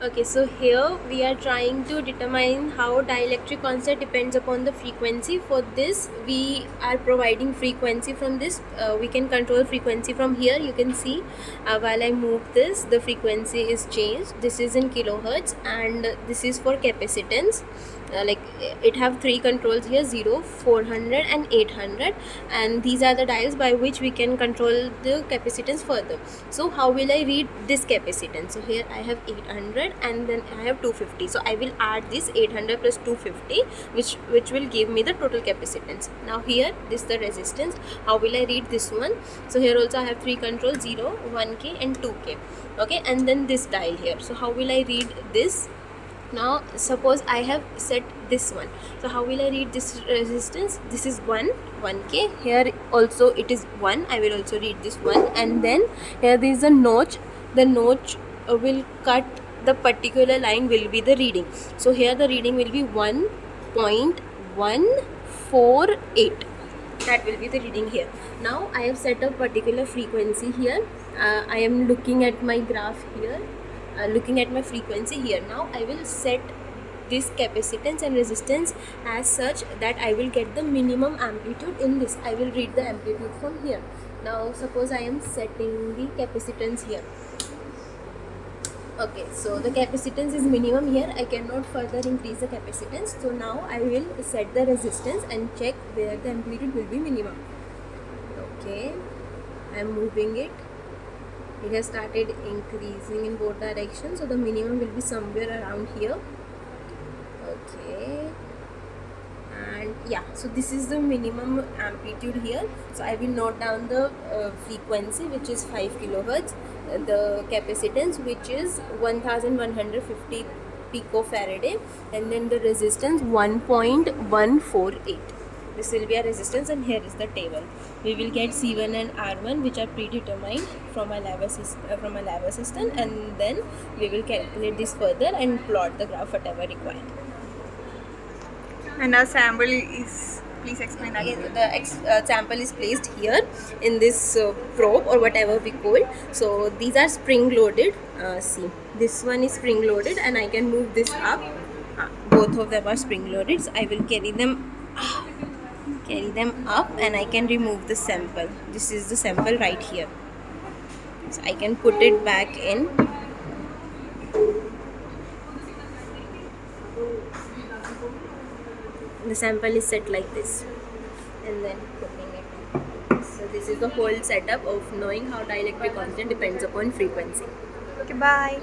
Okay, so here we are trying to determine how dielectric constant depends upon the frequency. For this, we are providing frequency from this. We can control frequency from here. You can see while I move this, the frequency is changed. This is in kilohertz, and this is for capacitance. Like it have three controls here: 0, 400 and 800, and these are the dials by which we can control the capacitance further. So how will I read this capacitance? So here I have 800 and then I have 250, so I will add this 800 plus 250, which will give me the total capacitance. Now here this is the resistance. How will I read this one? So here also I have three controls: 0, 1k and 2k. Okay, and then this dial here. So how will I read this? Now suppose I have set this one, so how will I read this resistance? This is 1k. Here also it is 1. I will also read this 1, and then here there is a notch. The notch will cut the particular line, will be the reading. So here the reading will be 1.148. that will be the reading here. Now I have set a particular frequency here. I am looking at my graph here, looking at my frequency here. Now I will set this capacitance and resistance as such that I will get the minimum amplitude in this. I will read the amplitude from here. Now suppose I am setting the capacitance here. Okay, so the capacitance is minimum here. I cannot further increase the capacitance. So now I will set the resistance and check where the amplitude will be minimum. Okay, I am moving it. It has started increasing in both directions, so the minimum will be somewhere around here. Okay, and yeah, so this is the minimum amplitude here. So I will note down the frequency, which is 5 kilohertz, the capacitance, which is 1150 picofaraday, and then the resistance 1.148. This will be a resistance, and here is the table. We will get C1 and R1, which are predetermined from a lab assistant, and then we will calculate this further and plot the graph whatever required. And our sample is, please explain again. The sample is placed here in this probe or whatever we call. So these are spring loaded. See, this one is spring loaded, and I can move this up. Both of them are spring loaded, so I will carry them up, and I can remove the sample. This is the sample right here, so I can put it back in. The sample is set like this, and then putting it in. So this is the whole setup of knowing how dielectric constant depends upon frequency. Okay, bye.